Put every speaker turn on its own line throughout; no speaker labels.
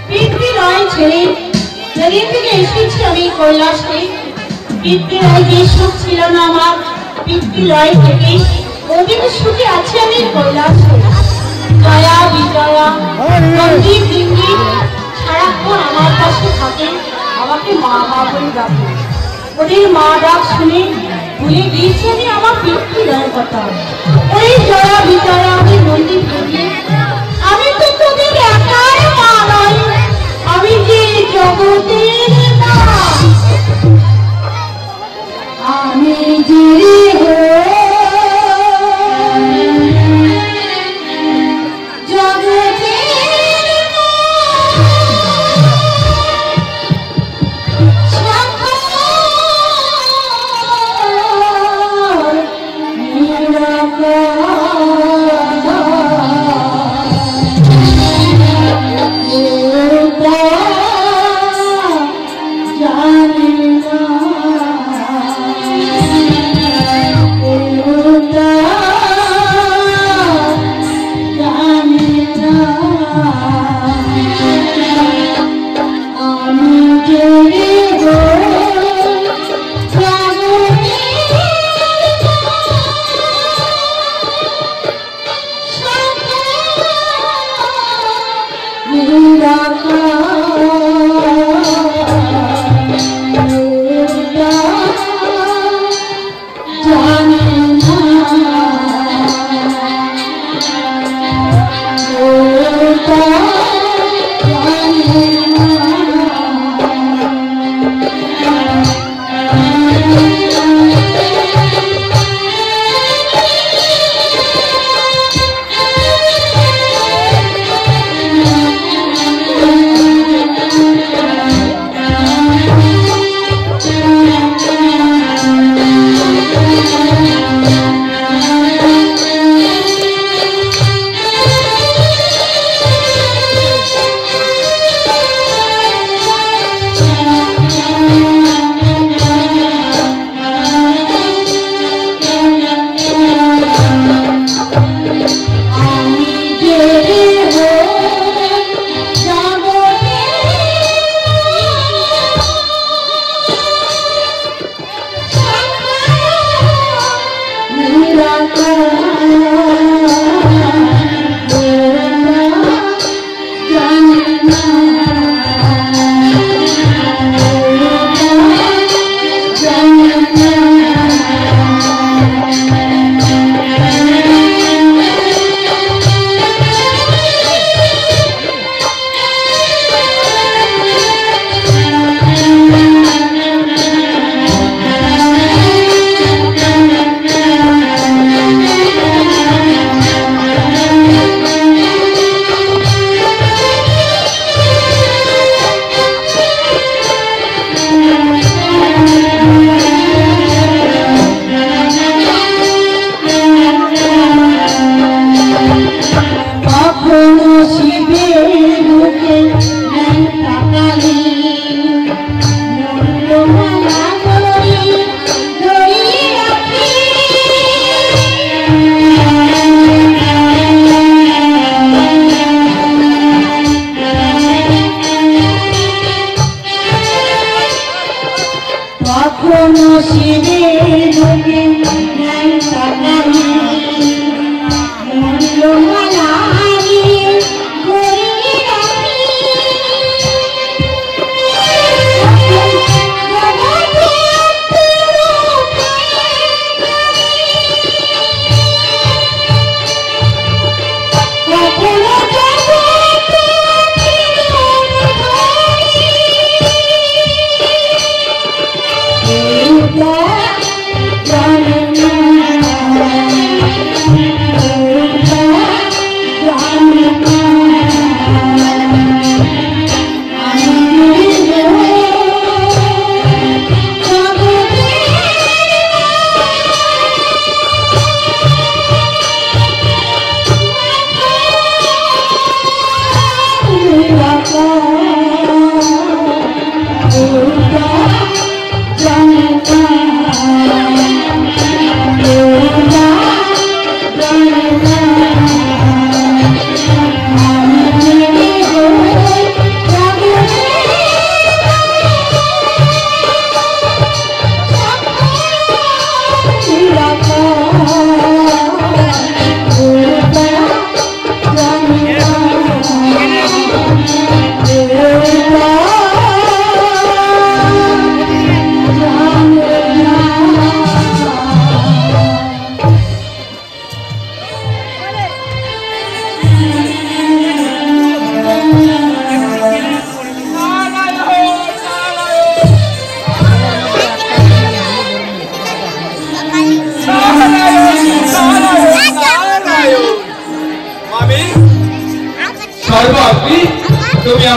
পিতৃলয় ছেড়ে যেদিন থেকে এসেছি আমি কৈলাসে, পিতৃলয় যে সুখ ছিল না আমার, পিতৃলয় থেকে ওদিন সুখে আছি আমি কৈলাসে। জয়া বিজয়া সন্দীপ ইঙ্গিত সারাক্ষণ আমার পাশে থাকে, আমাকে মা মা বলে ডাকে। ওদের মা ডাক শুনে ভুলে গিয়েছি আমি আমার পিতৃলয়ের কথা। ওই জয়া বিজয়া আমি সন্দীপ ইঙ্গিত, আমি তো তোদের একাই মা নই, আমি যে জগতের মা, আমি যে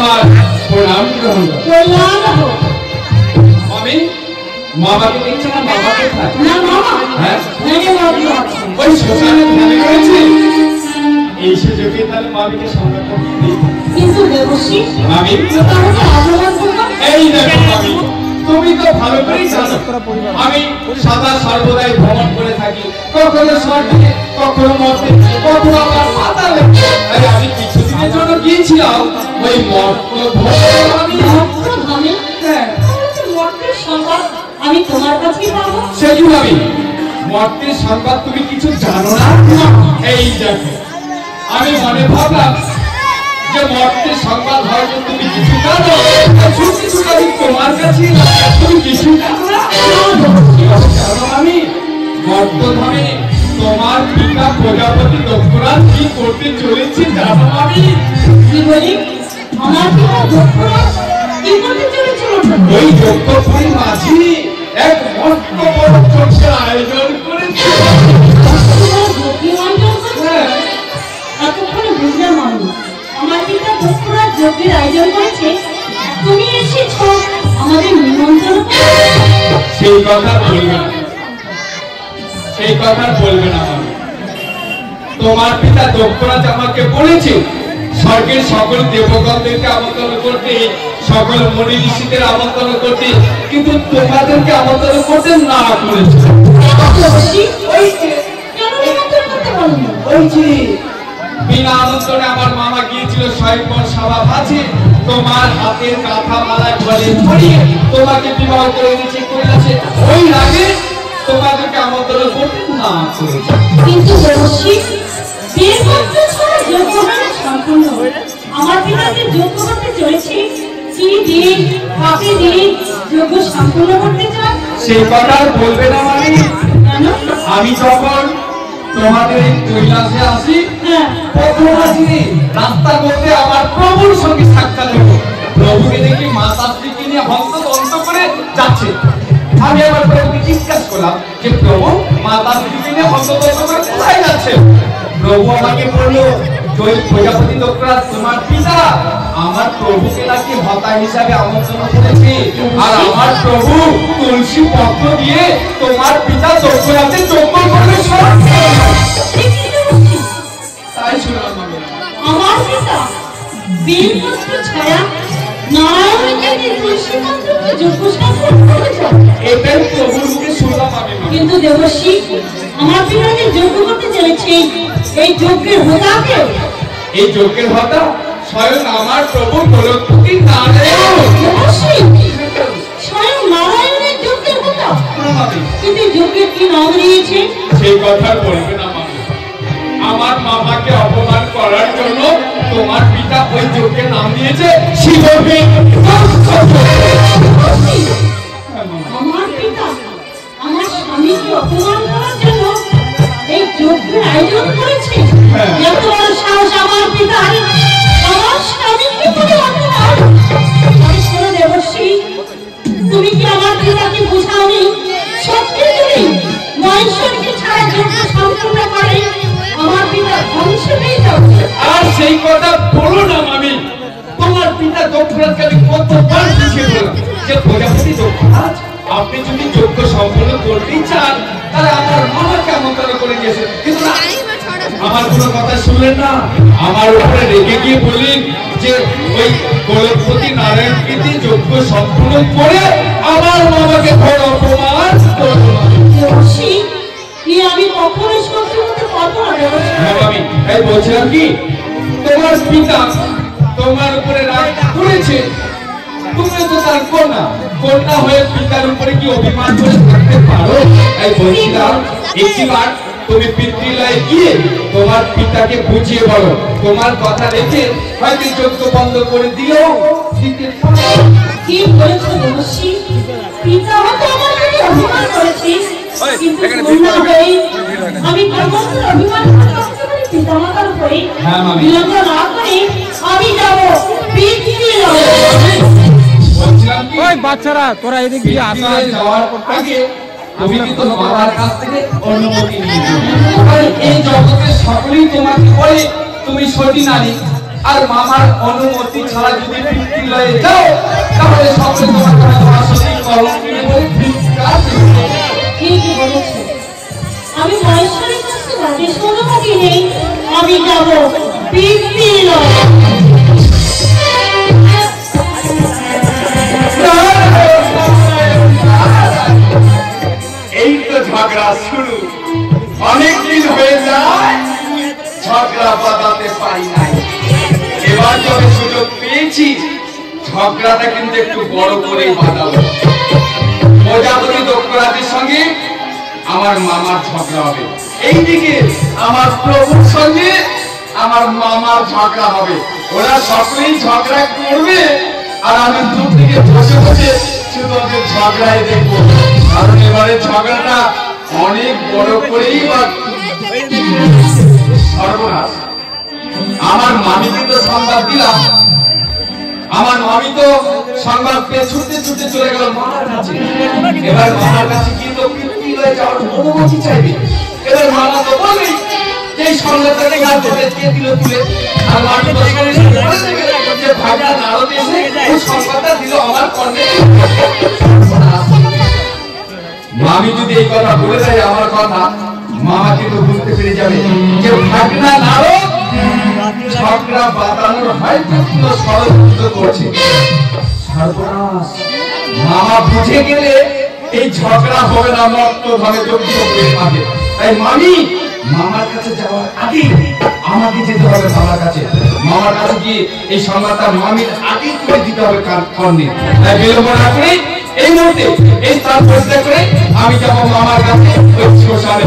আমার প্রণাম গ্রহণ করো।
কল্যাণ হোক।
মামি মামাকে দেখছো না? মামা কোথায়?
না মামা,
হ্যাঁ
ওই
ওই শ্মশানে ধ্যানে রয়েছে। এই সুযোগে তাহলে মামিকে সঙ্গে করতে দিই।
কিন্তু দেবশ্রী
মামি
ওটা হচ্ছে আবহাওয়ার প্রভাব।
এই দেখো মামি, তুমি তো ভালো করেই জানো আমি সদা সর্বদাই ভ্রমণ করে থাকি, কখনো স্বর্গে, কখনো মর্তে, কখনো আবার পাতালে। আরে আমি কিছুদিনের জন্য গিয়েছিলাম ওই
মর্তধামে।
হ্যাঁ
মর্তের সংবাদ আমি তোমার কাছেই পাবো।
সেটি ভাবি, মর্তের সংবাদ তুমি কিছু জানো না? এই দেখো আমি মনে ভাবলাম যে মর্তের সংবাদ হয়তো তুমি কিছু জানো, কিছু আমি তোমার কাছে তুমি কিছু জানো না। জানো আমি মর্তধামে তোমার পিতা প্রজাপতি দক্ষরাজ কি করতে চলেছে জানো আমি?
কি বলি? আমার পিতা দক্ষরাজ কি করতে চলেছে?
ওই যজ্ঞপুরী মাঝি এক মস্ত বড় যজ্ঞের আয়োজন করেছে। হ্যাঁ
এতক্ষণে বুঝলাম আমি, আমার পিতা দক্ষরাজ যজ্ঞের আয়োজন করেছে, তুমি এসেছো আমাদের নিমন্ত্রণ করতে।
সেই কথা বলবে না, সেই কথা বলবে না মামি। তোমার পিতা দক্ষরাজ আমাকে বলেছে স্বর্গের সকল দেবগণদেরকে আমন্ত্রণ করতে, সকল মুনি ঋষিদের আমন্ত্রণ করতে, কিন্তু তোমাদেরকে আমন্ত্রণ করতে না করেছে। ওই যে
কেন নিমন্ত্রণ করতে বলনি?
ওই যে বিনা আমন্ত্রণে আমার মামা গিয়েছিল স্বয়ংবর সভা ভাজে, তোমার হাতের কাঁথা মালা ঘরে পরিয়ে তোমাকে বিবাহ করে এনেছে করেছে, ওই রাগে তোমাদেরকে আমন্ত্রণ করতে না করেছে।
কিন্তু দেবশ্রী বিয়ের মন্ত্র ছাড়া যজ্ঞ হয় না সম্পূর্ণ। আমার পিতাকে যজ্ঞ করতে চলেছে, কি দিন কাকে দিন যজ্ঞ সম্পূর্ণ করতে চান?
সেই কথা আর বলবে না মানে?
কেন?
আমি যখন তোমাদের এই কৈলাসে আসি,
হ্যাঁ
প্রথম আসি রাস্তা করতে আমার প্রভুর সঙ্গে সাক্ষাৎ হলো। প্রভুকে দেখি মাতা স্ত্রীকে নিয়ে হন্তদন্ত করে যাচ্ছে। আমি আবার প্রভুকে জিজ্ঞাসা করলাম যে প্রভু মাতা স্ত্রীকে নিয়ে হন্তদন্ত করে কোথায় যাচ্ছে? প্রভু আমাকে বললো জয় প্রজাপতি দক্ষরাজ তোমার পিতা আমার প্রভুকে নাকি হতা হিসাবে আমন্ত্রণ করেছে, আর আমার প্রভু তুলসী পত্র দিয়ে তোমার পিতা দক্ষরাজের যজ্ঞ করবে। তাই শুনলাম আমি।
আমার পিতা বেলপত্র ছাড়া নারায়ণকে তুলসী মন্ত্রকে যজ্ঞ সম্পূর্ণ করেছে।
এটাই প্রভুর মুখে শুনলাম আমি।
কিন্তু দেবশ্রী আমার পিতাকে যজ্ঞ করতে চলেছে, এই যজ্ঞের হোতাকে,
এই যজ্ঞের হতা স্বয়ং আমার প্রভু গোলকপতি নারায়ণ।
দেবশ্রী স্বয়ং নারায়ণের যজ্ঞের হোতা, কিন্তু যজ্ঞের কি নাম দিয়েছে?
সেই কথা বলবে না মামি। আমার মামাকে অপমান করার জন্য তোমার পিতা ওই যজ্ঞের নাম দিয়েছে শিবকে।
আমার পিতা আমার স্বামীকে অপমান করার জন্য এই যজ্ঞের আয়োজন করেছে।
হ্যাঁ।
এত বড় সাহস আমার পিতার, আমার স্বামীকে বলে অপমান। আমি শোনো দেবশ্রী, তুমি কি আমার পিতাকে বোঝাওনি? সত্যি যদি মহেশ্বরকে ছাড়া যজ্ঞ সম্পূর্ণ করে আমার পিতা ধ্বংস হয়ে যাবে।
আর সেই কথা বলো না মামি। তোমার পিতা দক্ষরাজকে আমি কতবার বুঝিয়ে বললাম যে প্রজাপতি দক্ষরাজ আপনি যদি যজ্ঞ সম্পূর্ণ করতেই চান তাহলে আমার মামাকে আমন্ত্রণ করে দিয়েছেন, কিন্তু না, আমার কোনো কথা শুনলেন না। আমার উপরে রেগে গিয়ে বললেন যে ওই গোলকপতি নারায়ণকে দিয়ে যজ্ঞ সম্পূর্ণ করে আমার মামাকে ঘোর অপমান করলো।
দেবশ্রী কি আমি কখনো সহ্য করতে পারবো না দেবশ্রী।
হ্যাঁ মামি, এই বলছিলাম কি তোমার পিতা তোমার উপরে রাগ করেছে, তুমি তো তার কন্যা, কন্যা হয়ে পিতার উপরে কি অভিমান করে থাকতে পারো? এই বলছিলাম একটিবার তুমি পিতৃলয়ে গিয়ে তোমার পিতাকে বুঝিয়ে বলো, তোমার কথা রেখে হয়তো যজ্ঞ বন্ধ করে দিও।
কি বলেছো দেবশ্রী? পিতা হয়তো আমার প্রতি অভিমান করেছে, কিন্তু কন্যা হয়ে আমি কেবলমাত্র অভিমান করতে পারি পিতামাতার উপরে।
হ্যাঁ মামি।
বিলম্ব না করে আমি যাবো পিতৃলয়ে।
বলছিলাম কি
ওই বাচ্চারা তোরা এদিকে গিয়ে আসা
পিতৃলয়ে যাওয়ার আগে তুমি কিন্তু মাতার কাছ থেকে অনুমতি নিয়ে নিও। কারণ এই জগতের সকলেই তোমাকে বলে তুমি সতী নারী, আর মামার অনুমতি ছাড়া যদি পিতৃলয়ে যাও তাহলে সকলে তোমার সত্যি কলঙ্কিনী বলে ধিক্কার দিবে।
ঠিকই বলেছো, আমি মহেশ্বরীর কাছে রাজেশ অনুমতি নেই, আমি যাব পিতৃলয়ে।
এই তো ঝগড়া শুরু, অনেকদিন হয়ে যায় ঝগড়া বাঁধাতে পারি নাই। এবার যবে সুযোগ পেয়েছি ঝগড়াটা কিন্তু একটু বড় করেই বাঁধাবো। প্রজাপতি দক্ষরাজের সঙ্গে আমার মামার ঝগড়া হবে, এইদিকে আমার প্রভুর সঙ্গে আমার মামার ঝগড়া হবে। ওরা সকলেই ঝগড়া করবে আর আমি দূর থেকে বসে বসে শুধু ওদের ঝগড়াই দেখবো। কারণ এবারে ঝগড়াটা অনেক বড় করেই সর্বনাশ। আমার মামিকে তো সংবাদ দিলাম, আমার মামি তো সংবাদ পেয়ে ছুটতে ছুটতে চলে গেল মামার কাছে। এবার মামার কাছে গিয়ে তো পিতৃলয়ে যাওয়ার অনুমতি চাইবে। এবার মামা তো বলবেই যে এই সংবাদটা কার করে দিয়ে দিল তুলে, আর মামি তো যে ভাগা নারদ এসে ওই সংবাদটা দিল আমার কর্ণে। মামি যদি এই কথা বলে দেয় আমার কথা, মামা কিন্তু বুঝতে পেরে যাবে যে ভাগনা নারদ ঝগড়া বাঁধানোর হয়তো কোনো ষড়যন্ত্র করছে। সর্বনাশ, মামা বুঝে গেলে এই ঝগড়া হবে না মত্ত ভাবে মাঝে। তাই মামি মামার কাছে যাওয়ার আগে আমাকে যেতে হবে মামার কাছে। মামার কাছে গিয়ে এই সংবাদটা মামির আগে তুলে দিতে হবে কর্ণে। তাই বিলম্ব না করে এই মুহূর্তে এই স্থান পরিত্যাগ করে আমি যাবো মামার কাছে ওই শ্মশানে।